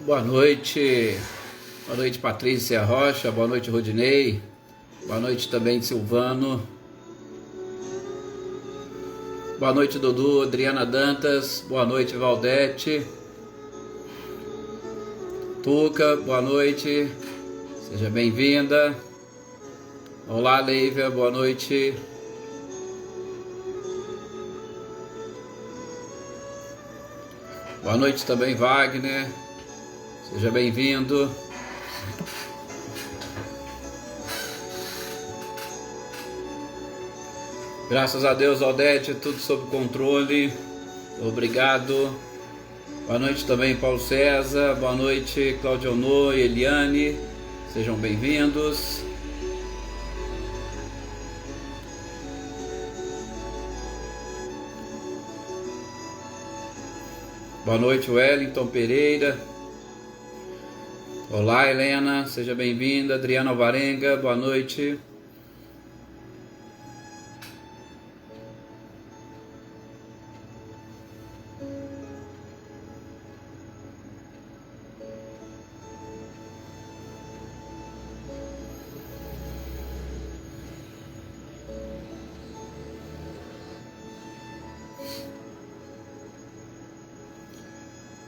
Boa noite. Boa noite, Patrícia Rocha. Boa noite, Rodinei. Boa noite também, Silvano. Boa noite, Dudu. Adriana Dantas. Boa noite, Valdete. Tuca, boa noite. Seja bem-vinda. Olá, Leívia. Boa noite. Boa noite também, Wagner. Seja bem-vindo. Graças a Deus, Aldete, tudo sob controle. Obrigado. Boa noite também, Paulo César. Boa noite, Claudio Honor e Eliane. Sejam bem-vindos. Boa noite, Wellington Pereira. Olá, Helena, seja bem-vinda. Adriana Alvarenga, boa noite.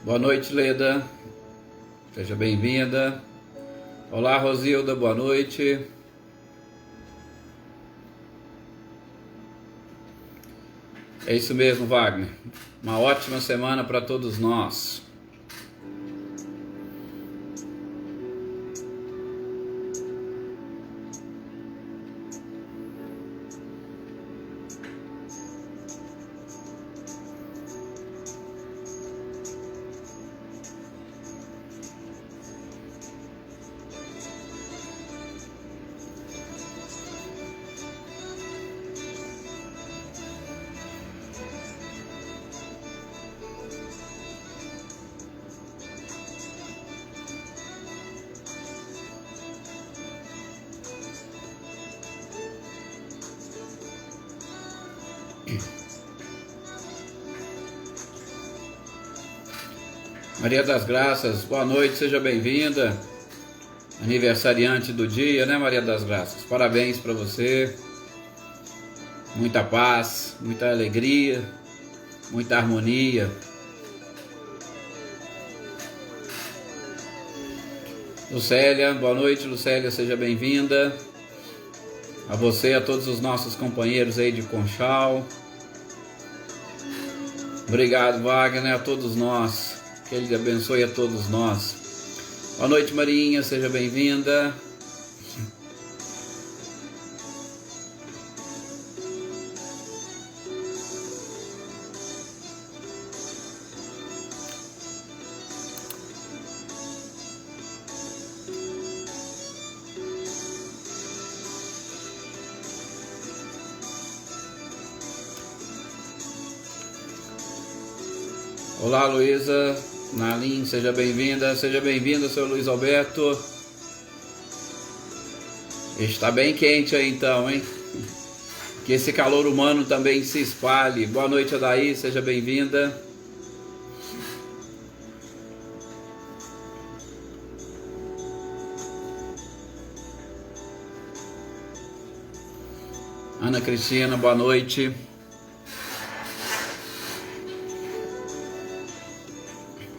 Boa noite, Leda. Seja bem-vinda. Olá, Rosilda, boa noite. É isso mesmo, Wagner. Uma ótima semana para todos nós. Maria das Graças, boa noite, seja bem-vinda. Aniversariante do dia, né, Maria das Graças? Parabéns para você. Muita paz, muita alegria, muita harmonia. Lucélia, boa noite, Lucélia, seja bem-vinda. A você e a todos os nossos companheiros aí de Conchal. Obrigado, Wagner, a todos nós. Que Ele abençoe a todos nós. Boa noite, Marinha, seja bem-vinda. Olá, Luísa Nalim, seja bem-vinda, seu Luiz Alberto. Está bem quente aí então, hein? Que esse calor humano também se espalhe. Boa noite, Adaí, seja bem-vinda. Ana Cristina, boa noite.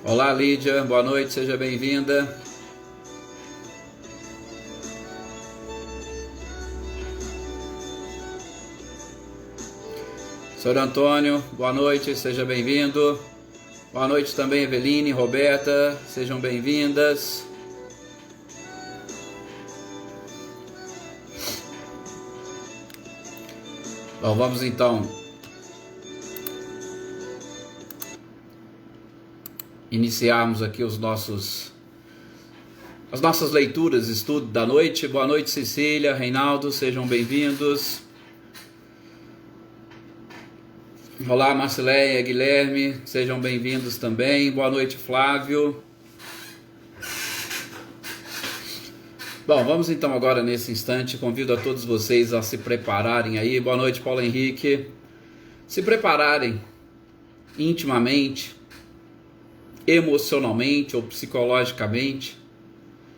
Olá, Lídia, boa noite, seja bem-vinda. Senhor Antônio, boa noite, seja bem-vindo. Boa noite também, Eveline, Roberta, sejam bem-vindas. Bom, vamos então iniciarmos aqui as nossas leituras, estudo da noite. Boa noite, Cecília, Reinaldo, sejam bem-vindos. Olá, Marcileia, Guilherme, sejam bem-vindos também. Boa noite, Flávio. Bom, vamos então agora nesse instante, convido a todos vocês a se prepararem aí. Boa noite, Paulo Henrique. Se prepararem intimamente, emocionalmente ou psicologicamente,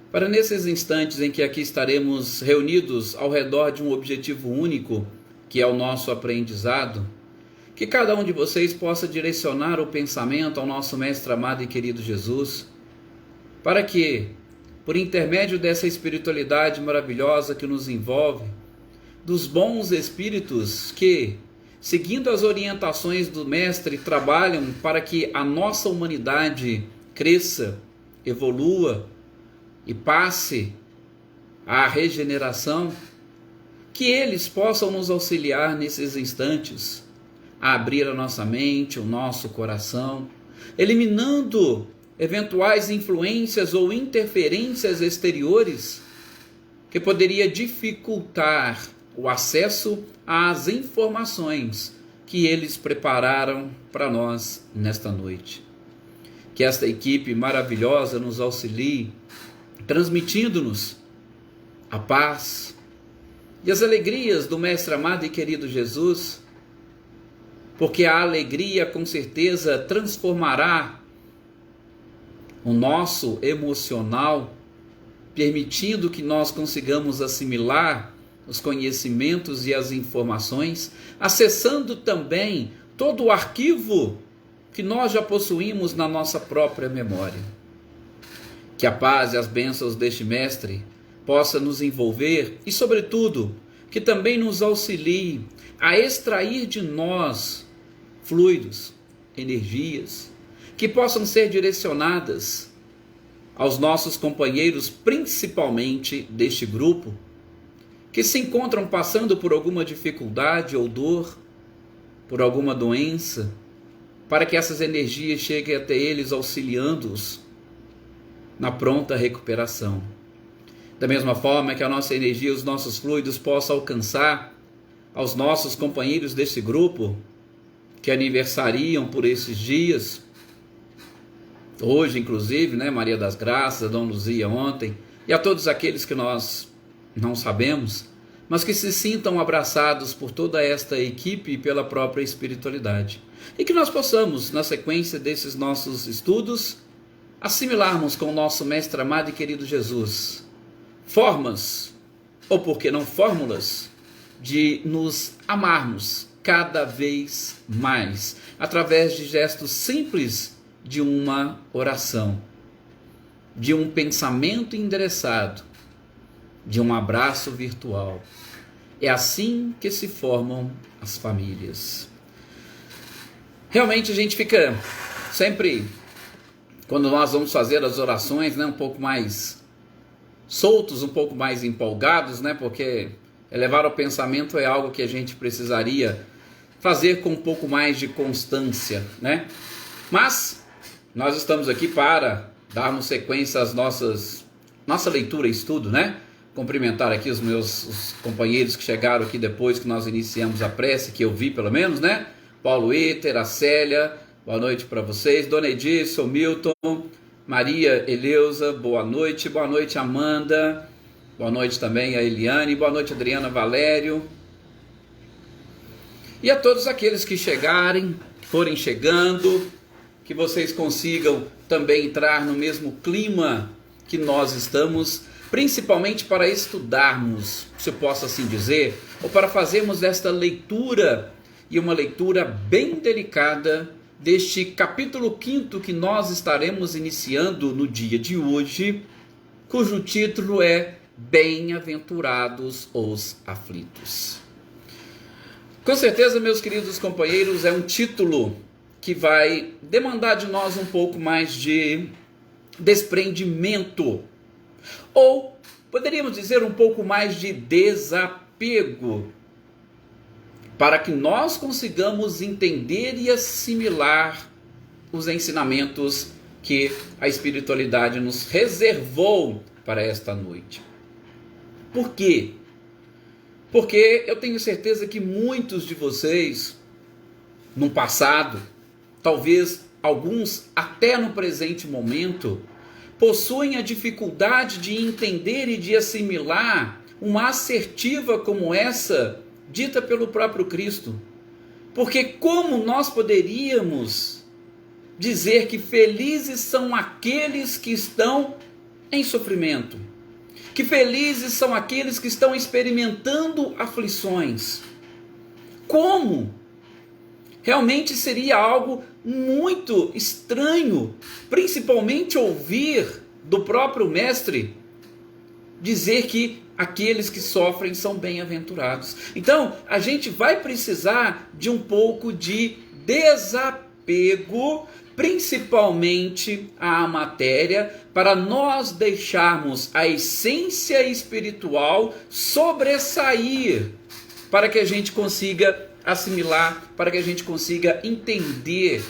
para nesses instantes em que aqui estaremos reunidos ao redor de um objetivo único, que é o nosso aprendizado, que cada um de vocês possa direcionar o pensamento ao nosso Mestre amado e querido Jesus, para que, por intermédio dessa espiritualidade maravilhosa que nos envolve, dos bons espíritos que, seguindo as orientações do Mestre, trabalham para que a nossa humanidade cresça, evolua e passe à regeneração, que eles possam nos auxiliar nesses instantes a abrir a nossa mente, o nosso coração, eliminando eventuais influências ou interferências exteriores que poderia dificultar o acesso às informações que eles prepararam para nós nesta noite. Que esta equipe maravilhosa nos auxilie, transmitindo-nos a paz e as alegrias do Mestre amado e querido Jesus, porque a alegria com certeza transformará o nosso emocional, permitindo que nós consigamos assimilar os conhecimentos e as informações, acessando também todo o arquivo que nós já possuímos na nossa própria memória. Que a paz e as bênçãos deste Mestre possa nos envolver e, sobretudo, que também nos auxilie a extrair de nós fluidos, energias, que possam ser direcionadas aos nossos companheiros, principalmente deste grupo, que se encontram passando por alguma dificuldade ou dor, por alguma doença, para que essas energias cheguem até eles, auxiliando-os na pronta recuperação. Da mesma forma que a nossa energia, os nossos fluidos possam alcançar aos nossos companheiros desse grupo, que aniversariam por esses dias, hoje inclusive, né, Maria das Graças, a Dona Luzia ontem, e a todos aqueles que nós não sabemos, mas que se sintam abraçados por toda esta equipe e pela própria espiritualidade. E que nós possamos, na sequência desses nossos estudos, assimilarmos com o nosso Mestre amado e querido Jesus formas, ou por que não fórmulas, de nos amarmos cada vez mais, através de gestos simples de uma oração, de um pensamento endereçado, de um abraço virtual. É assim que se formam as famílias. Realmente a gente fica sempre, quando nós vamos fazer as orações, né, um pouco mais soltos, um pouco mais empolgados, né, porque elevar o pensamento é algo que a gente precisaria fazer com um pouco mais de constância, né? Mas nós estamos aqui para darmos sequência às nossa leitura e estudo, né? Cumprimentar aqui os companheiros que chegaram aqui depois que nós iniciamos a prece, que eu vi pelo menos, né? Paulo Eter, a Célia, boa noite para vocês. Dona Edilson, Milton, Maria Eleusa, boa noite Amanda, boa noite também a Eliane, boa noite Adriana Valério. E a todos aqueles que chegarem, forem chegando, que vocês consigam também entrar no mesmo clima que nós estamos, principalmente para estudarmos, se eu posso assim dizer, ou para fazermos esta leitura, e uma leitura bem delicada, deste capítulo 5º que nós estaremos iniciando no dia de hoje, cujo título é Bem-aventurados os aflitos. Com certeza, meus queridos companheiros, é um título que vai demandar de nós um pouco mais de desprendimento, ou poderíamos dizer um pouco mais de desapego, para que nós consigamos entender e assimilar os ensinamentos que a espiritualidade nos reservou para esta noite. Por quê? Porque eu tenho certeza que muitos de vocês, no passado, talvez alguns até no presente momento, possuem a dificuldade de entender e de assimilar uma assertiva como essa, dita pelo próprio Cristo. Porque como nós poderíamos dizer que felizes são aqueles que estão em sofrimento, que felizes são aqueles que estão experimentando aflições. Como? Realmente seria algo muito estranho, principalmente ouvir do próprio mestre dizer que aqueles que sofrem são bem-aventurados. Então, a gente vai precisar de um pouco de desapego, principalmente à matéria, para nós deixarmos a essência espiritual sobressair, para que a gente consiga assimilar, para que a gente consiga entender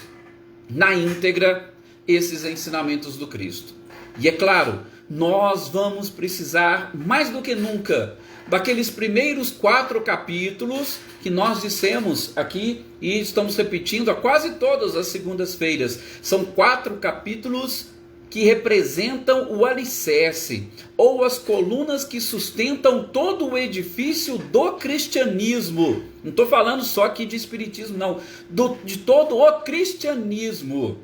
na íntegra esses ensinamentos do Cristo. E é claro, nós vamos precisar mais do que nunca daqueles primeiros 4 capítulos que nós dissemos aqui e estamos repetindo a quase todas as segundas-feiras. São 4 capítulos que representam o alicerce ou as colunas que sustentam todo o edifício do cristianismo. Não estou falando só aqui de espiritismo, não, de todo o cristianismo.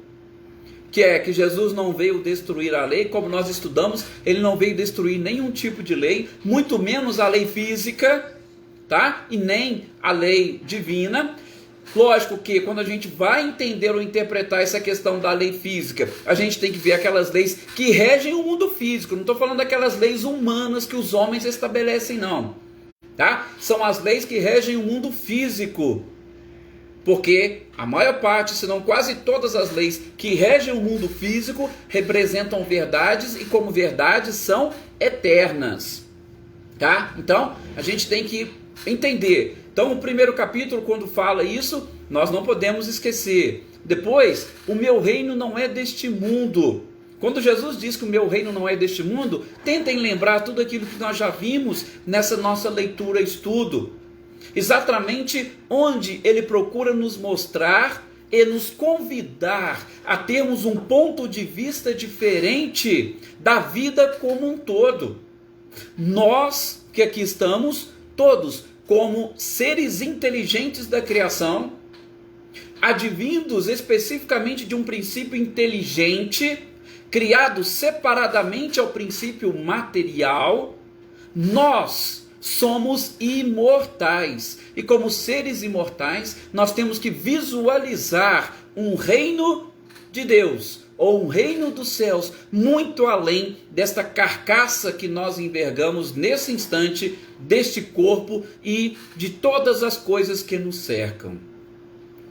Que é que Jesus não veio destruir a lei, como nós estudamos, ele não veio destruir nenhum tipo de lei, muito menos a lei física, tá? E nem a lei divina. Lógico que quando a gente vai entender ou interpretar essa questão da lei física, a gente tem que ver aquelas leis que regem o mundo físico. Não estou falando daquelas leis humanas que os homens estabelecem, não, tá? São as leis que regem o mundo físico. Porque a maior parte, se não quase todas as leis que regem o mundo físico representam verdades e como verdades são eternas, tá? Então, a gente tem que entender. Então, o primeiro capítulo, quando fala isso, nós não podemos esquecer. Depois, o meu reino não é deste mundo. Quando Jesus diz que o meu reino não é deste mundo, tentem lembrar tudo aquilo que nós já vimos nessa nossa leitura, estudo. Exatamente onde ele procura nos mostrar e nos convidar a termos um ponto de vista diferente da vida como um todo. Nós que aqui estamos, todos como seres inteligentes da criação, advindos especificamente de um princípio inteligente, criado separadamente ao princípio material, nós somos imortais. E como seres imortais, nós temos que visualizar um reino de Deus, ou um reino dos céus, muito além desta carcaça que nós envergamos nesse instante, deste corpo e de todas as coisas que nos cercam.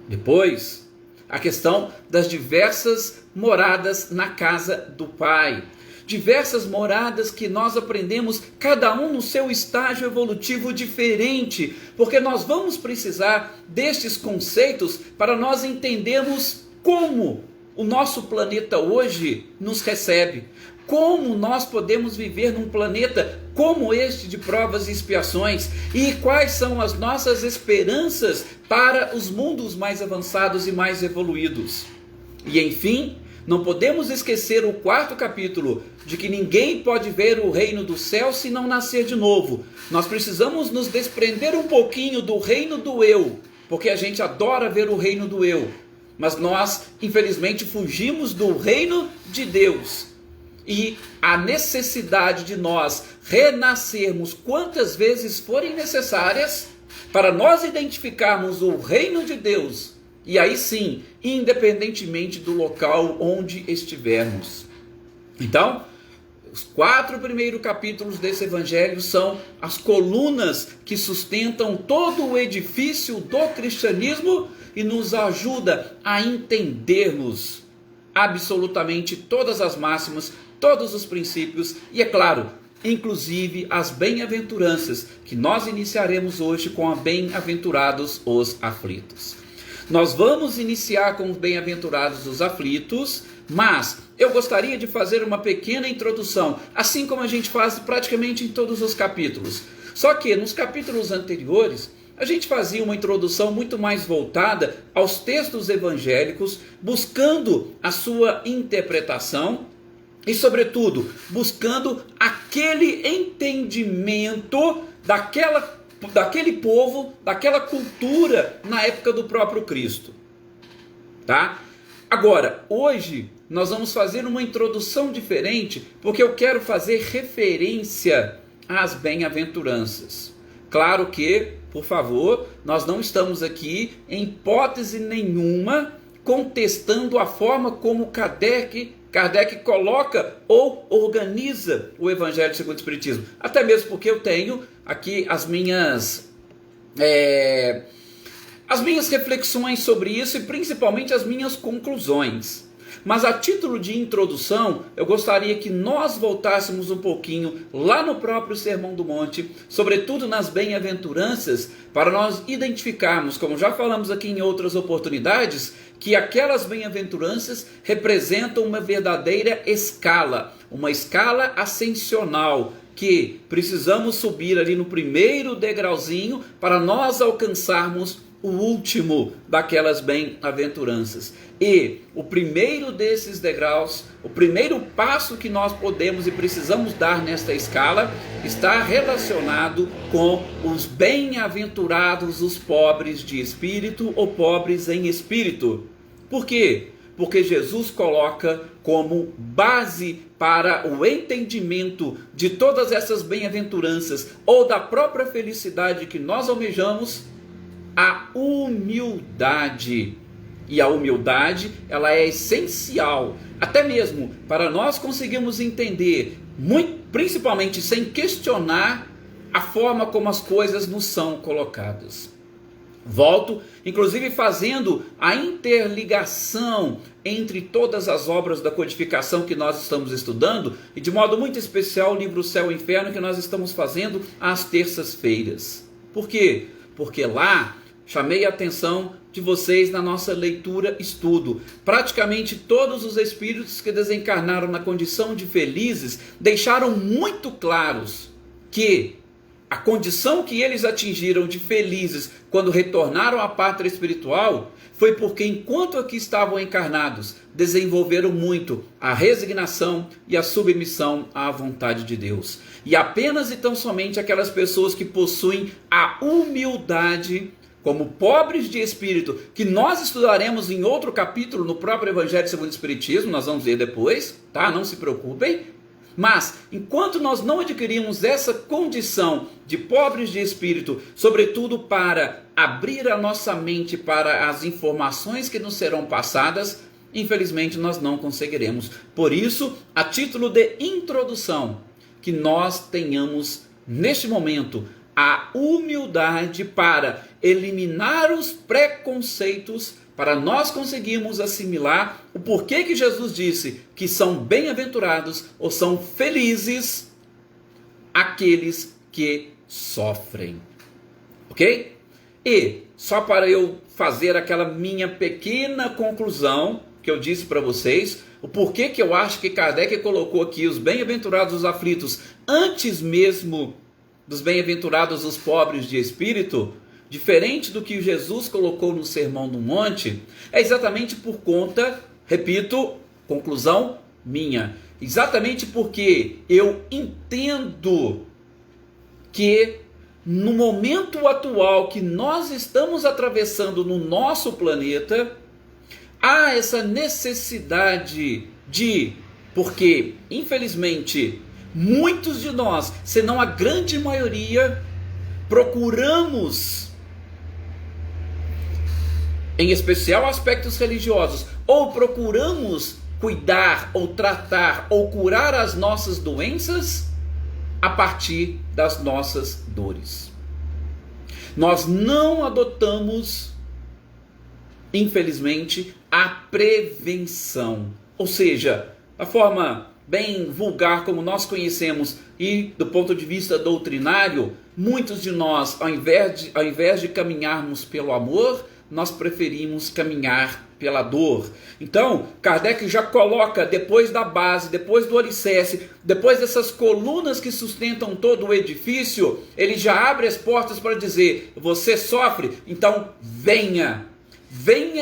Depois, a questão das diversas moradas na casa do Pai. Diversas moradas que nós aprendemos, cada um no seu estágio evolutivo diferente, porque nós vamos precisar destes conceitos para nós entendermos como o nosso planeta hoje nos recebe, como nós podemos viver num planeta como este de provas e expiações, e quais são as nossas esperanças para os mundos mais avançados e mais evoluídos. E enfim, não podemos esquecer o 4º capítulo, de que ninguém pode ver o reino do céu se não nascer de novo. Nós precisamos nos desprender um pouquinho do reino do eu, porque a gente adora ver o reino do eu, mas nós, infelizmente, fugimos do reino de Deus. E a necessidade de nós renascermos quantas vezes forem necessárias, para nós identificarmos o reino de Deus, e aí sim, independentemente do local onde estivermos. Então, os 4 primeiros capítulos desse evangelho são as colunas que sustentam todo o edifício do cristianismo e nos ajuda a entendermos absolutamente todas as máximas, todos os princípios e, é claro, inclusive as bem-aventuranças, que nós iniciaremos hoje com a bem-aventurados os aflitos. Nós vamos iniciar com os bem-aventurados os aflitos, mas eu gostaria de fazer uma pequena introdução, assim como a gente faz praticamente em todos os capítulos. Só que nos capítulos anteriores, a gente fazia uma introdução muito mais voltada aos textos evangélicos, buscando a sua interpretação e, sobretudo, buscando aquele entendimento daquele povo, daquela cultura na época do próprio Cristo. Tá? Agora, hoje nós vamos fazer uma introdução diferente, porque eu quero fazer referência às bem-aventuranças. Claro que, por favor, nós não estamos aqui, em hipótese nenhuma, contestando a forma como Kardec coloca ou organiza o Evangelho segundo o Espiritismo. Até mesmo porque eu tenho aqui as minhas reflexões sobre isso e principalmente as minhas conclusões. Mas a título de introdução, eu gostaria que nós voltássemos um pouquinho lá no próprio Sermão do Monte, sobretudo nas bem-aventuranças, para nós identificarmos, como já falamos aqui em outras oportunidades, que aquelas bem-aventuranças representam uma verdadeira escala, uma escala ascensional, que precisamos subir ali no primeiro degrauzinho para nós alcançarmos o último daquelas bem-aventuranças. E o primeiro desses degraus, o primeiro passo que nós podemos e precisamos dar nesta escala, está relacionado com os bem-aventurados, os pobres de espírito ou pobres em espírito. Por quê? Porque Jesus coloca como base para o entendimento de todas essas bem-aventuranças ou da própria felicidade que nós almejamos, a humildade. E a humildade, ela é essencial, até mesmo para nós conseguirmos entender, principalmente sem questionar, a forma como as coisas nos são colocadas. Volto, inclusive fazendo a interligação entre todas as obras da codificação que nós estamos estudando, e de modo muito especial o livro Céu e Inferno que nós estamos fazendo às terças-feiras. Por quê? Porque lá chamei a atenção de vocês na nossa leitura estudo. Praticamente todos os espíritos que desencarnaram na condição de felizes deixaram muito claros que a condição que eles atingiram de felizes quando retornaram à pátria espiritual foi porque, enquanto aqui estavam encarnados, desenvolveram muito a resignação e a submissão à vontade de Deus. E apenas e tão somente aquelas pessoas que possuem a humildade, como pobres de espírito, que nós estudaremos em outro capítulo no próprio Evangelho segundo o Espiritismo, nós vamos ver depois, tá? Não se preocupem. Mas, enquanto nós não adquirimos essa condição de pobres de espírito, sobretudo para abrir a nossa mente para as informações que nos serão passadas, infelizmente nós não conseguiremos. Por isso, a título de introdução, que nós tenhamos neste momento a humildade para eliminar os preconceitos, para nós conseguirmos assimilar o porquê que Jesus disse que são bem-aventurados ou são felizes aqueles que sofrem. Ok? E, só para eu fazer aquela minha pequena conclusão que eu disse para vocês, o porquê que eu acho que Kardec colocou aqui os bem-aventurados os aflitos antes mesmo dos bem-aventurados os pobres de espírito, diferente do que Jesus colocou no Sermão do Monte, é exatamente por conta, repito, conclusão minha, exatamente porque eu entendo que no momento atual que nós estamos atravessando no nosso planeta, há essa necessidade porque infelizmente muitos de nós, se não a grande maioria, procuramos, em especial aspectos religiosos, ou procuramos cuidar, ou tratar, ou curar as nossas doenças a partir das nossas dores. Nós não adotamos, infelizmente, a prevenção, ou seja, a forma bem vulgar como nós conhecemos e do ponto de vista doutrinário, muitos de nós, ao invés de caminharmos pelo amor, nós preferimos caminhar pela dor. Então, Kardec já coloca, depois da base, depois do alicerce, depois dessas colunas que sustentam todo o edifício, ele já abre as portas para dizer: você sofre? Então venha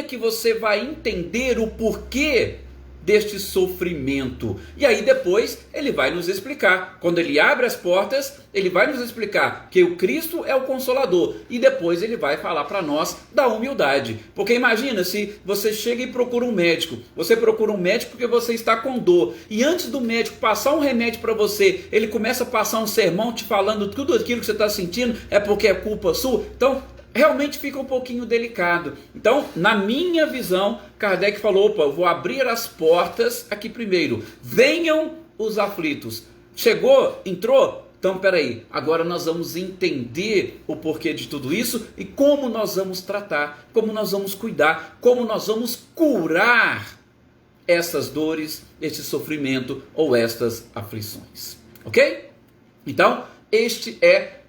que você vai entender o porquê deste sofrimento. E aí depois ele vai nos explicar. Quando ele abre as portas, ele vai nos explicar que o Cristo é o Consolador. E depois ele vai falar para nós da humildade. Porque imagina se você chega e procura um médico. Você procura um médico porque você está com dor. E antes do médico passar um remédio para você, ele começa a passar um sermão te falando tudo aquilo que você está sentindo é porque é culpa sua. Então, realmente fica um pouquinho delicado. Então, na minha visão, Kardec falou, opa, eu vou abrir as portas aqui primeiro. Venham os aflitos. Chegou? Entrou? Então, peraí, agora nós vamos entender o porquê de tudo isso e como nós vamos tratar, como nós vamos cuidar, como nós vamos curar essas dores, este sofrimento ou estas aflições. Ok? Então, este é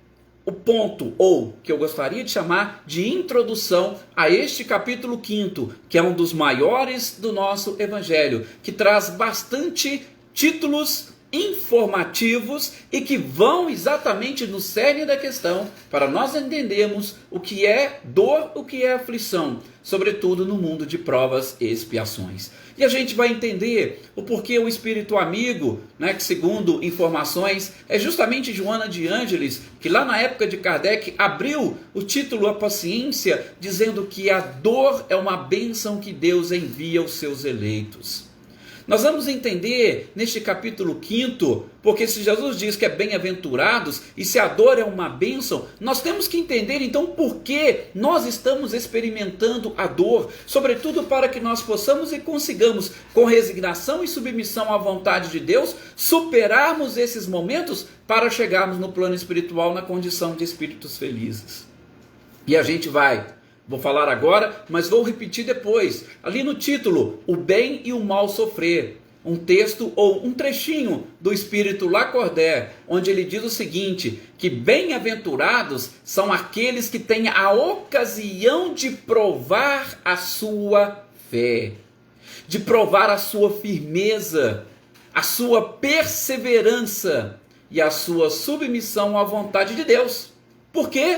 o ponto, ou que eu gostaria de chamar de introdução a este capítulo 5º, que é um dos maiores do nosso Evangelho, que traz bastante títulos informativos e que vão exatamente no cerne da questão para nós entendermos o que é dor, o que é aflição, sobretudo no mundo de provas e expiações. E a gente vai entender o porquê o espírito amigo, que segundo informações é justamente Joana de Ângeles, que lá na época de Kardec abriu o título A Paciência, dizendo que a dor é uma bênção que Deus envia aos seus eleitos. Nós vamos entender neste capítulo 5º, porque se Jesus diz que é bem-aventurados e se a dor é uma bênção, nós temos que entender então por que nós estamos experimentando a dor, sobretudo para que nós possamos e consigamos, com resignação e submissão à vontade de Deus, superarmos esses momentos para chegarmos no plano espiritual na condição de espíritos felizes. E a gente vou falar agora, mas vou repetir depois. Ali no título, O Bem e o Mal Sofrer. Um texto ou um trechinho do Espírito Lacordaire, onde ele diz o seguinte, que bem-aventurados são aqueles que têm a ocasião de provar a sua fé, de provar a sua firmeza, a sua perseverança e a sua submissão à vontade de Deus. Por quê?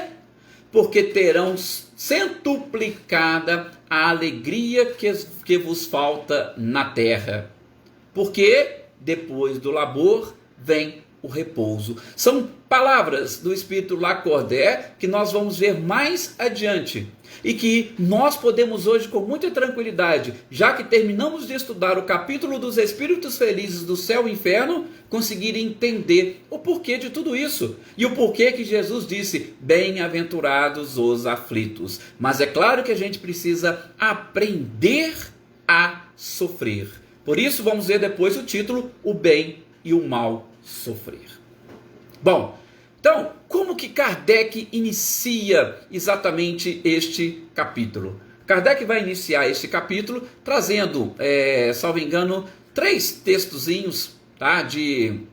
Porque terão centuplicada a alegria que vos falta na terra. Porque depois do labor vem o repouso. São palavras do Espírito Lacordaire que nós vamos ver mais adiante. E que nós podemos hoje com muita tranquilidade, já que terminamos de estudar o capítulo dos Espíritos Felizes do Céu e Inferno, conseguir entender o porquê de tudo isso. E o porquê que Jesus disse, bem-aventurados os aflitos. Mas é claro que a gente precisa aprender a sofrer. Por isso vamos ver depois o título, O Bem e o Mal Sofrer. Bom, então, como que Kardec inicia exatamente este capítulo? Kardec vai iniciar este capítulo trazendo, salvo engano, 3 textozinhos, tá, que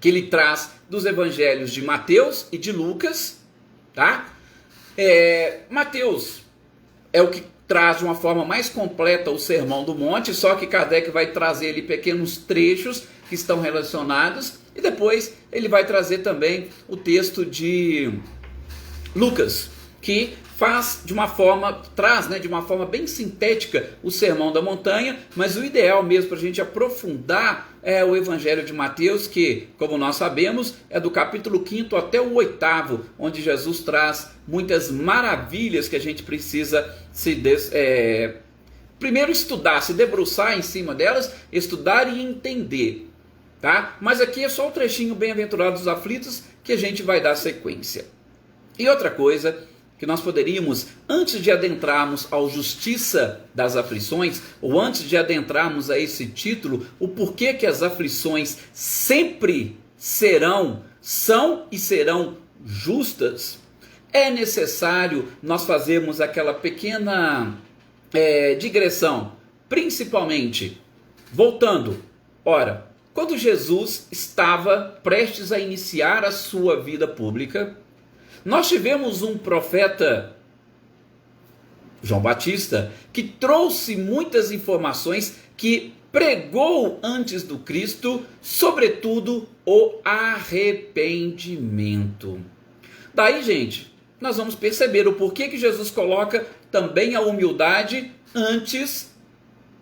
ele traz dos evangelhos de Mateus e de Lucas. Tá? Mateus é o que traz de uma forma mais completa o Sermão do Monte, só que Kardec vai trazer ali pequenos trechos que estão relacionados, e depois ele vai trazer também o texto de Lucas, que traz de uma forma bem sintética o Sermão da Montanha, mas o ideal mesmo para a gente aprofundar é o Evangelho de Mateus, que, como nós sabemos, é do capítulo 5º até o 8º, onde Jesus traz muitas maravilhas que a gente precisa primeiro estudar, se debruçar em cima delas, estudar e entender. Tá? Mas aqui é só o trechinho bem-aventurados os aflitos que a gente vai dar sequência. E outra coisa que nós poderíamos, antes de adentrarmos ao Justiça das Aflições, ou antes de adentrarmos a esse título, o porquê que as aflições sempre são e serão justas, é necessário nós fazermos aquela pequena digressão, principalmente, voltando, quando Jesus estava prestes a iniciar a sua vida pública, nós tivemos um profeta, João Batista, que trouxe muitas informações, que pregou antes do Cristo, sobretudo o arrependimento. Daí, gente, nós vamos perceber o porquê que Jesus coloca também a humildade antes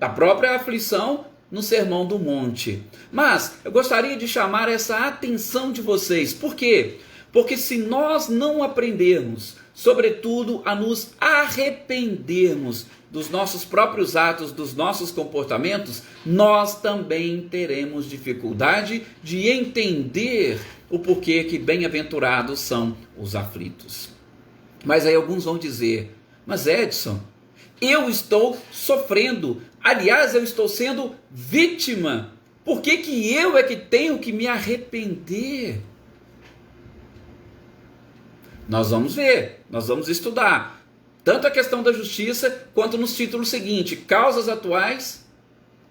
da própria aflição no Sermão do Monte. Mas eu gostaria de chamar essa atenção de vocês. Por quê? Porque se nós não aprendermos, sobretudo, a nos arrependermos dos nossos próprios atos, dos nossos comportamentos, nós também teremos dificuldade de entender o porquê que bem-aventurados são os aflitos. Mas aí alguns vão dizer, mas Edson, eu estou sofrendo, aliás, eu estou sendo vítima, por que que eu é que tenho que me arrepender? Nós vamos ver, nós vamos estudar tanto a questão da justiça, quanto nos títulos seguintes, causas atuais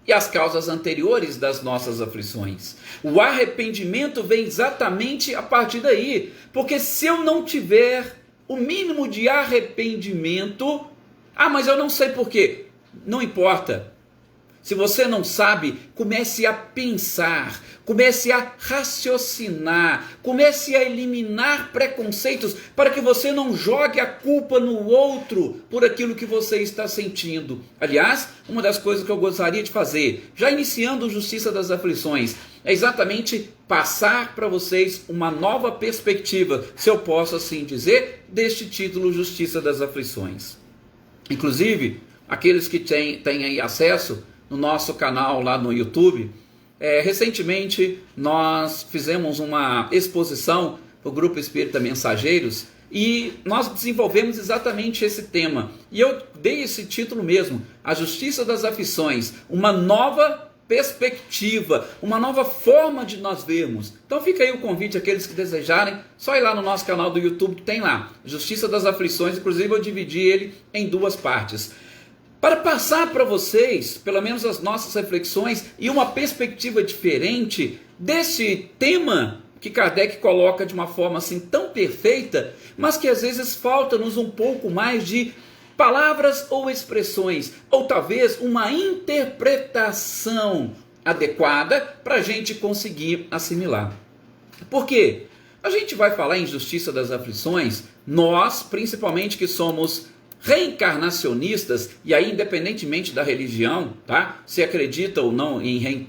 e as causas anteriores das nossas aflições. O arrependimento vem exatamente a partir daí, porque se eu não tiver o mínimo de arrependimento, mas eu não sei porquê, não importa. Se você não sabe, comece a pensar, comece a raciocinar, comece a eliminar preconceitos para que você não jogue a culpa no outro por aquilo que você está sentindo. Aliás, uma das coisas que eu gostaria de fazer, já iniciando Justiça das Aflições, é exatamente passar para vocês uma nova perspectiva, se eu posso assim dizer, deste título Justiça das Aflições. Inclusive, aqueles que têm aí acesso no nosso canal lá no YouTube, recentemente nós fizemos uma exposição para o Grupo Espírita Mensageiros e nós desenvolvemos exatamente esse tema. E eu dei esse título mesmo, A Justiça das Aflições, uma nova perspectiva, uma nova forma de nós vermos. Então fica aí o convite àqueles que desejarem, só ir lá no nosso canal do YouTube que tem lá, Justiça das Aflições, inclusive eu dividi ele em duas partes. Para passar para vocês, pelo menos as nossas reflexões e uma perspectiva diferente desse tema que Kardec coloca de uma forma assim tão perfeita, mas que às vezes falta-nos um pouco mais de palavras ou expressões, ou talvez uma interpretação adequada para a gente conseguir assimilar. Por quê? A gente vai falar em Justiça das Aflições, nós, principalmente que somos reencarnacionistas, e aí independentemente da religião, tá? Se acredita ou não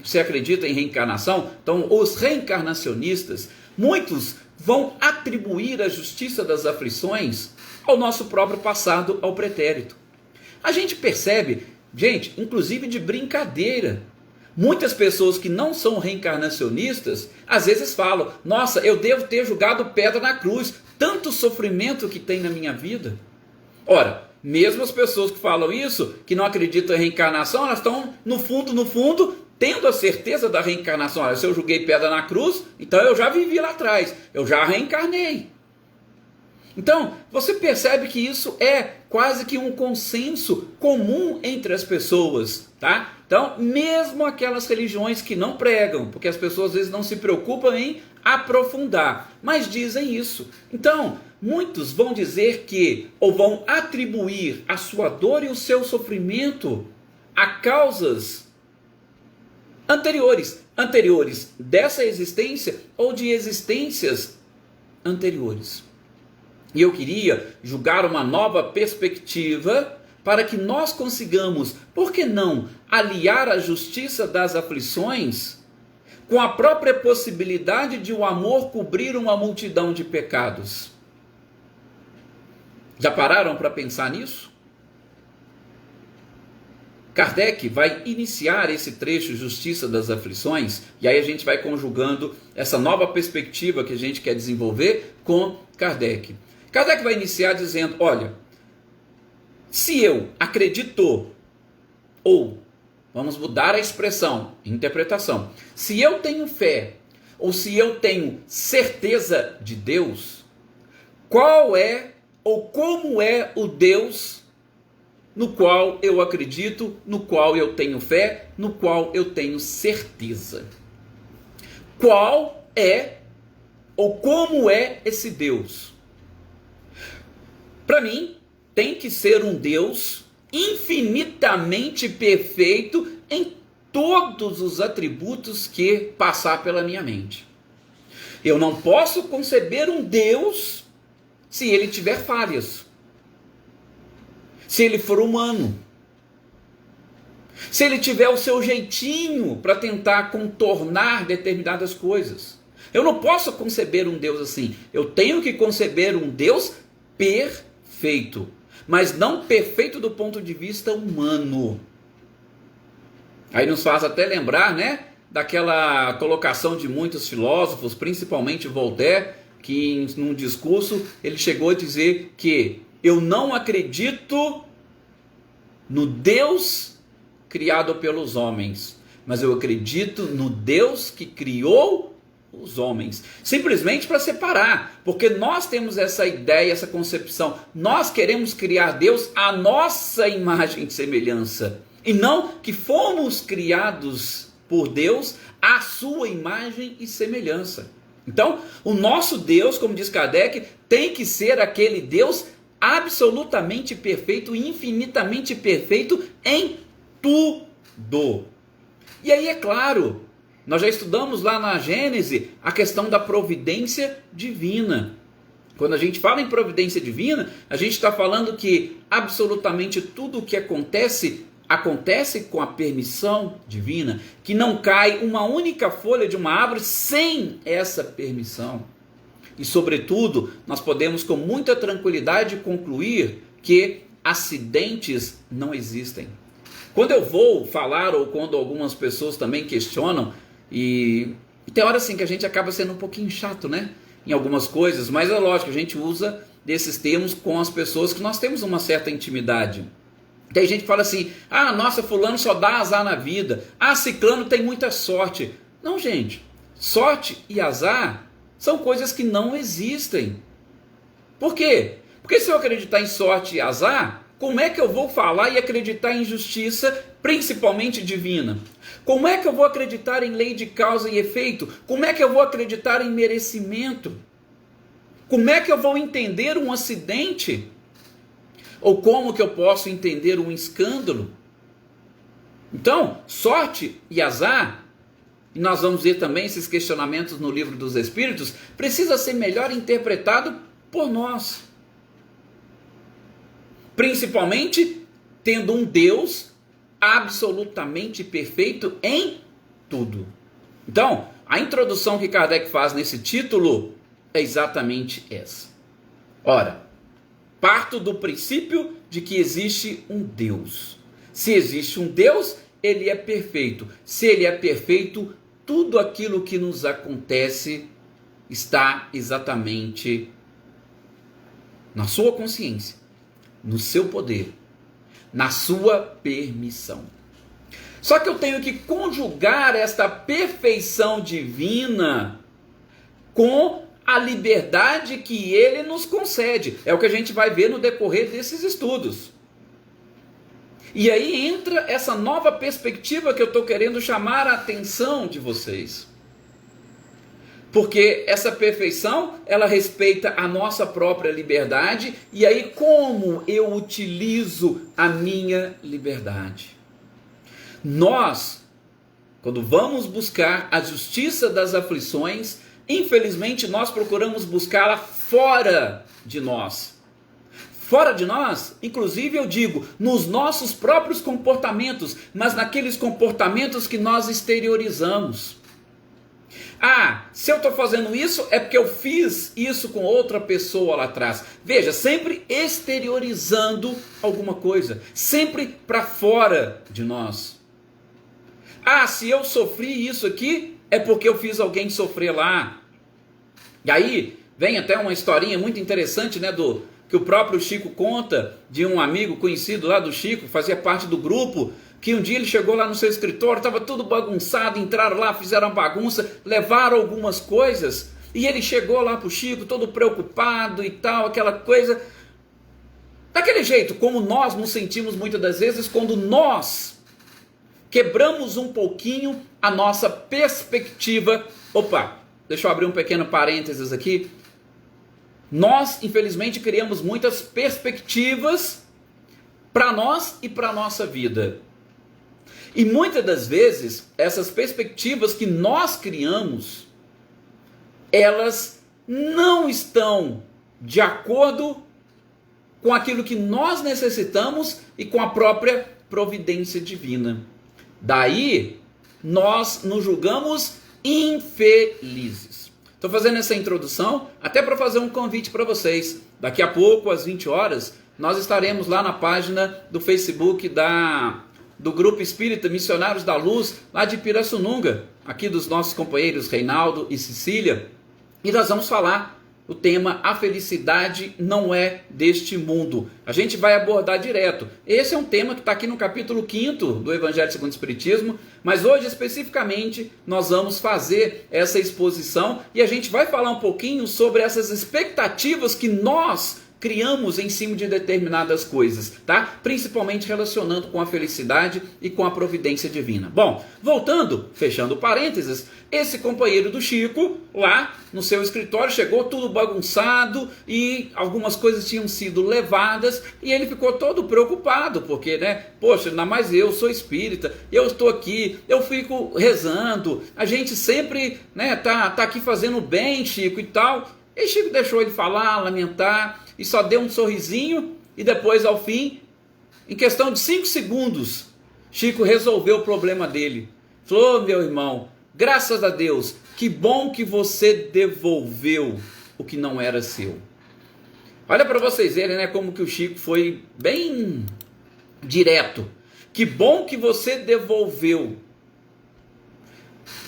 se acredita em reencarnação, então os reencarnacionistas, muitos vão atribuir a justiça das aflições ao nosso próprio passado, ao pretérito. A gente percebe, gente, inclusive de brincadeira, muitas pessoas que não são reencarnacionistas, às vezes falam, nossa, eu devo ter jogado pedra na cruz, tanto sofrimento que tem na minha vida. Ora, mesmo as pessoas que falam isso, que não acreditam em reencarnação, elas estão no fundo, tendo a certeza da reencarnação. Olha, se eu joguei pedra na cruz, então eu já vivi lá atrás, eu já reencarnei. Então, você percebe que isso é quase que um consenso comum entre as pessoas, tá? Então, mesmo aquelas religiões que não pregam, porque as pessoas às vezes não se preocupam em aprofundar, mas dizem isso. Então, muitos vão dizer que, ou vão atribuir a sua dor e o seu sofrimento a causas anteriores dessa existência ou de existências anteriores. E eu queria julgar uma nova perspectiva para que nós consigamos, por que não, aliar a justiça das aflições com a própria possibilidade de o amor cobrir uma multidão de pecados. Já pararam para pensar nisso? Kardec vai iniciar esse trecho Justiça das Aflições, e aí a gente vai conjugando essa nova perspectiva que a gente quer desenvolver com Kardec. Kardec vai iniciar dizendo, olha, se eu acredito, ou vamos mudar a expressão, interpretação, se eu tenho fé, ou se eu tenho certeza de Deus, qual é ou como é o Deus no qual eu acredito, no qual eu tenho fé, no qual eu tenho certeza? Qual é ou como é esse Deus? Para mim, tem que ser um Deus infinitamente perfeito em todos os atributos que passar pela minha mente. Eu não posso conceber um Deus se ele tiver falhas, se ele for humano, se se ele tiver o seu jeitinho para tentar contornar determinadas coisas. Eu não posso conceber um Deus assim. Eu tenho que conceber um Deus perfeito, mas não perfeito do ponto de vista humano. Aí nos faz até lembrar, né, daquela colocação de muitos filósofos, principalmente Voltaire, que num discurso ele chegou a dizer que eu não acredito no Deus criado pelos homens, mas eu acredito no Deus que criou os homens, simplesmente para separar, porque nós temos essa ideia, essa concepção, nós queremos criar Deus à nossa imagem e semelhança, e não que fomos criados por Deus à sua imagem e semelhança. Então, o nosso Deus, como diz Kardec, tem que ser aquele Deus absolutamente perfeito, infinitamente perfeito em tudo. E aí, é claro, nós já estudamos lá na Gênesis a questão da providência divina. Quando a gente fala em providência divina, a gente está falando que absolutamente tudo o que acontece com a permissão divina, que não cai uma única folha de uma árvore sem essa permissão. E, sobretudo, nós podemos com muita tranquilidade concluir que acidentes não existem. Quando eu vou falar, ou quando algumas pessoas também questionam, e tem horas assim que a gente acaba sendo um pouquinho chato, né? Em algumas coisas, mas é lógico, a gente usa desses termos com as pessoas que nós temos uma certa intimidade. Tem gente que fala assim, nossa, fulano só dá azar na vida, ciclano tem muita sorte. Não, gente, sorte e azar são coisas que não existem. Por quê? Porque se eu acreditar em sorte e azar, como é que eu vou falar e acreditar em justiça, principalmente divina? Como é que eu vou acreditar em lei de causa e efeito? Como é que eu vou acreditar em merecimento? Como é que eu vou entender um acidente? Ou como que eu posso entender um escândalo? Então, sorte e azar, e nós vamos ver também esses questionamentos no Livro dos Espíritos, precisa ser melhor interpretado por nós. Principalmente tendo um Deus absolutamente perfeito em tudo. Então, a introdução que Kardec faz nesse título é exatamente essa. Ora, parto do princípio de que existe um Deus. Se existe um Deus, ele é perfeito. Se ele é perfeito, tudo aquilo que nos acontece está exatamente na sua consciência, no seu poder, na sua permissão. Só que eu tenho que conjugar esta perfeição divina com a liberdade que ele nos concede. É o que a gente vai ver no decorrer desses estudos. E aí entra essa nova perspectiva que eu estou querendo chamar a atenção de vocês. Porque essa perfeição, ela respeita a nossa própria liberdade. E aí como eu utilizo a minha liberdade? Nós, quando vamos buscar a justiça das aflições, infelizmente nós procuramos buscá-la fora de nós. Fora de nós, inclusive eu digo, nos nossos próprios comportamentos, mas naqueles comportamentos que nós exteriorizamos. Se eu estou fazendo isso é porque eu fiz isso com outra pessoa lá atrás. Veja, sempre exteriorizando alguma coisa, sempre para fora de nós. Se eu sofri isso aqui, é porque eu fiz alguém sofrer lá. E aí vem até uma historinha muito interessante, né, que o próprio Chico conta, de um amigo conhecido lá do Chico, fazia parte do grupo, que um dia ele chegou lá no seu escritório, estava tudo bagunçado, entraram lá, fizeram uma bagunça, levaram algumas coisas, e ele chegou lá para o Chico, todo preocupado e tal, aquela coisa, daquele jeito, como nós nos sentimos muitas das vezes, quando nós quebramos um pouquinho a nossa perspectiva. Deixa eu abrir um pequeno parênteses aqui. Nós, infelizmente, criamos muitas perspectivas para nós e para a nossa vida. E muitas das vezes, essas perspectivas que nós criamos, elas não estão de acordo com aquilo que nós necessitamos e com a própria providência divina. Daí nós nos julgamos infelizes. Estou fazendo essa introdução até para fazer um convite para vocês. Daqui a pouco, às 20 horas, nós estaremos lá na página do Facebook do Grupo Espírita Missionários da Luz, lá de Pirassununga, aqui dos nossos companheiros Reinaldo e Cecília, e nós vamos falar o tema A Felicidade Não É Deste Mundo. A gente vai abordar direto. Esse é um tema que está aqui no capítulo 5º do Evangelho segundo o Espiritismo, mas hoje especificamente nós vamos fazer essa exposição e a gente vai falar um pouquinho sobre essas expectativas que nós criamos em cima de determinadas coisas, tá? Principalmente relacionando com a felicidade e com a providência divina. Bom, voltando, fechando parênteses, esse companheiro do Chico, lá no seu escritório, chegou tudo bagunçado e algumas coisas tinham sido levadas e ele ficou todo preocupado, porque, né, poxa, ainda mais eu sou espírita, eu estou aqui, eu fico rezando, a gente sempre, né, tá aqui fazendo bem, Chico, e tal. E Chico deixou ele falar, lamentar, e só deu um sorrisinho, e depois, ao fim, em questão de 5 segundos, Chico resolveu o problema dele. Falou: oh, meu irmão, graças a Deus, que bom que você devolveu o que não era seu. Olha para vocês verem, né, como que o Chico foi bem direto. Que bom que você devolveu.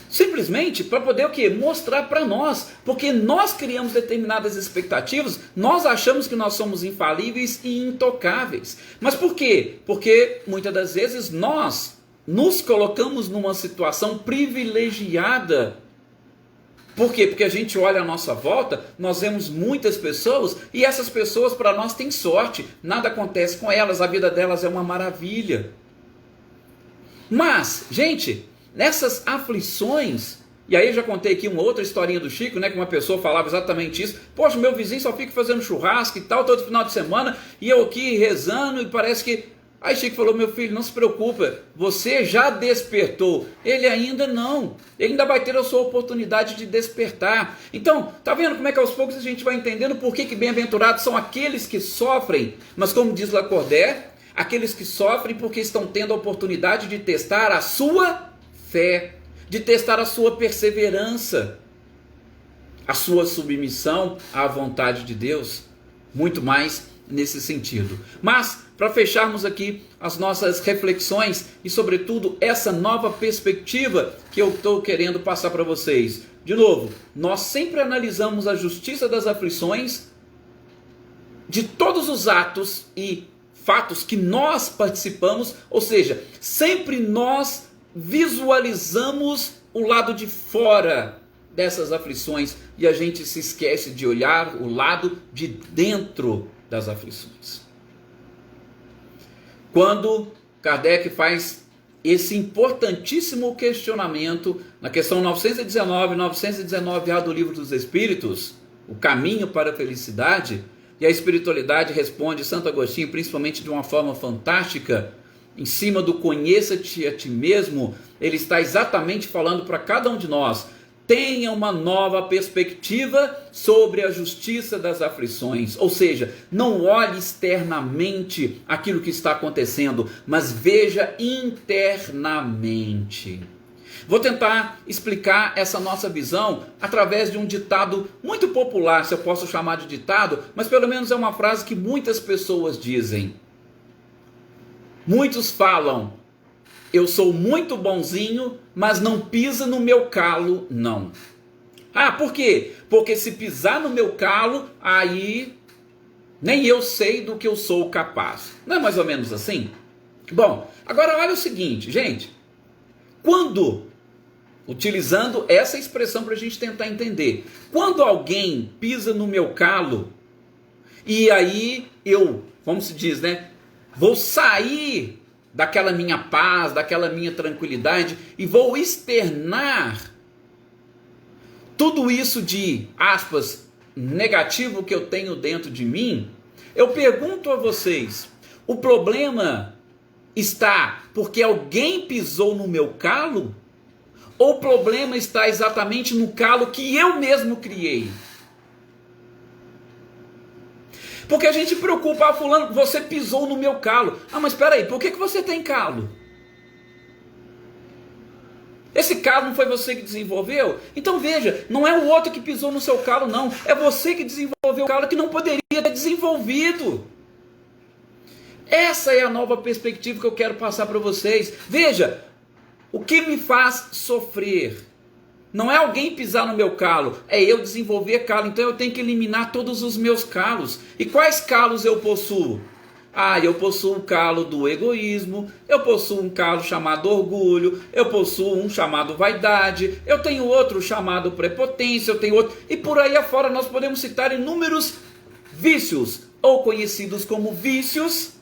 Simplesmente para poder o quê? Mostrar para nós, porque nós criamos determinadas expectativas, nós achamos que nós somos infalíveis e intocáveis. Mas por quê? Porque muitas das vezes nós nos colocamos numa situação privilegiada. Por quê? Porque a gente olha à nossa volta, nós vemos muitas pessoas e essas pessoas para nós têm sorte, nada acontece com elas, a vida delas é uma maravilha. Mas, gente, nessas aflições, e aí eu já contei aqui uma outra historinha do Chico, né, que uma pessoa falava exatamente isso: poxa, meu vizinho só fica fazendo churrasco e tal, todo final de semana, e eu aqui rezando, e parece que... Aí Chico falou: meu filho, não se preocupa, você já despertou, ele ainda não, ele ainda vai ter a sua oportunidade de despertar. Então, tá vendo como é que aos poucos a gente vai entendendo por que bem-aventurados são aqueles que sofrem, mas como diz Lacordaire, aqueles que sofrem porque estão tendo a oportunidade de testar a sua fé, de testar a sua perseverança, a sua submissão à vontade de Deus, muito mais nesse sentido. Mas, para fecharmos aqui as nossas reflexões e, sobretudo, essa nova perspectiva que eu estou querendo passar para vocês, de novo, nós sempre analisamos a justiça das aflições de todos os atos e fatos que nós participamos, ou seja, sempre nós visualizamos o lado de fora dessas aflições e a gente se esquece de olhar o lado de dentro das aflições. Quando Kardec faz esse importantíssimo questionamento na questão 919 e 919A do Livro dos Espíritos, o caminho para a felicidade, e a espiritualidade responde, Santo Agostinho, principalmente de uma forma fantástica, em cima do conheça-te a ti mesmo, ele está exatamente falando para cada um de nós: tenha uma nova perspectiva sobre a justiça das aflições. Ou seja, não olhe externamente aquilo que está acontecendo, mas veja internamente. Vou tentar explicar essa nossa visão através de um ditado muito popular, se eu posso chamar de ditado, mas pelo menos é uma frase que muitas pessoas dizem. Muitos falam: eu sou muito bonzinho, mas não pisa no meu calo, não. Ah, por quê? Porque se pisar no meu calo, aí nem eu sei do que eu sou capaz. Não é mais ou menos assim? Bom, agora olha o seguinte, gente. Quando, utilizando essa expressão para a gente tentar entender, quando alguém pisa no meu calo, e aí eu, como se diz, né? Vou sair daquela minha paz, daquela minha tranquilidade e vou externar tudo isso de, aspas, negativo que eu tenho dentro de mim. Eu pergunto a vocês, o problema está porque alguém pisou no meu calo? Ou o problema está exatamente no calo que eu mesmo criei? Porque a gente preocupa: fulano, você pisou no meu calo. Ah, mas espera aí, por que você tem calo? Esse calo não foi você que desenvolveu? Então veja, não é o outro que pisou no seu calo, não. É você que desenvolveu o calo que não poderia ter desenvolvido. Essa é a nova perspectiva que eu quero passar para vocês. Veja, o que me faz sofrer não é alguém pisar no meu calo, é eu desenvolver calo. Então eu tenho que eliminar todos os meus calos. E quais calos eu possuo? Eu possuo um calo do egoísmo, eu possuo um calo chamado orgulho, eu possuo um chamado vaidade, eu tenho outro chamado prepotência, eu tenho outro... E por aí afora nós podemos citar inúmeros vícios, ou conhecidos como vícios,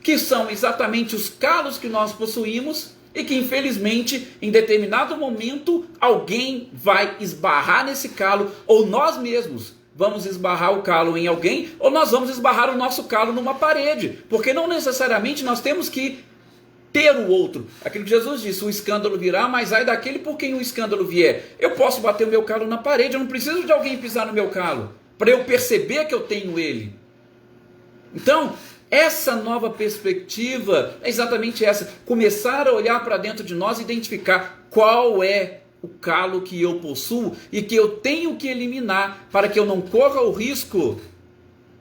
que são exatamente os calos que nós possuímos e que infelizmente em determinado momento alguém vai esbarrar nesse calo, ou nós mesmos vamos esbarrar o calo em alguém, ou nós vamos esbarrar o nosso calo numa parede, porque não necessariamente nós temos que ter o outro. Aquilo que Jesus disse, o escândalo virá, mas ai daquele por quem o escândalo vier. Eu posso bater o meu calo na parede, eu não preciso de alguém pisar no meu calo, para eu perceber que eu tenho ele. Então, essa nova perspectiva é exatamente essa, começar a olhar para dentro de nós e identificar qual é o calo que eu possuo e que eu tenho que eliminar para que eu não corra o risco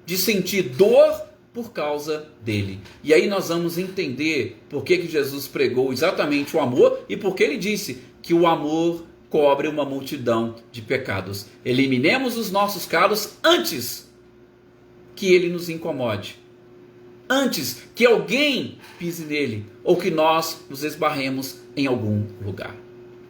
de sentir dor por causa dele. E aí nós vamos entender por que Jesus pregou exatamente o amor e por que ele disse que o amor cobre uma multidão de pecados. Eliminemos os nossos calos antes que ele nos incomode, antes que alguém pise nele ou que nós nos esbarremos em algum lugar.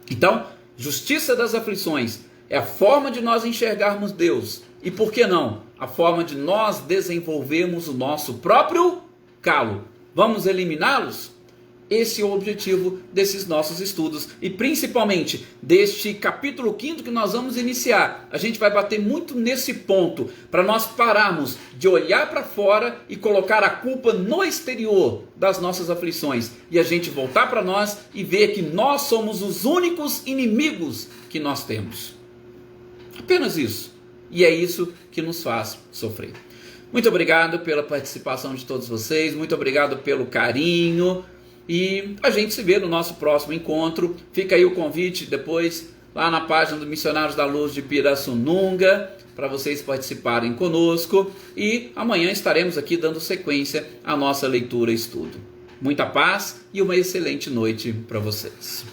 Então, justiça das aflições é a forma de nós enxergarmos Deus. E por que não? A forma de nós desenvolvermos o nosso próprio calo. Vamos eliminá-los? Esse é o objetivo desses nossos estudos. E principalmente deste capítulo 5 que nós vamos iniciar. A gente vai bater muito nesse ponto. Para nós pararmos de olhar para fora e colocar a culpa no exterior das nossas aflições. E a gente voltar para nós e ver que nós somos os únicos inimigos que nós temos. Apenas isso. E é isso que nos faz sofrer. Muito obrigado pela participação de todos vocês. Muito obrigado pelo carinho. E a gente se vê no nosso próximo encontro. Fica aí o convite depois lá na página do Missionários da Luz de Pirassununga para vocês participarem conosco. E amanhã estaremos aqui dando sequência à nossa leitura e estudo. Muita paz e uma excelente noite para vocês.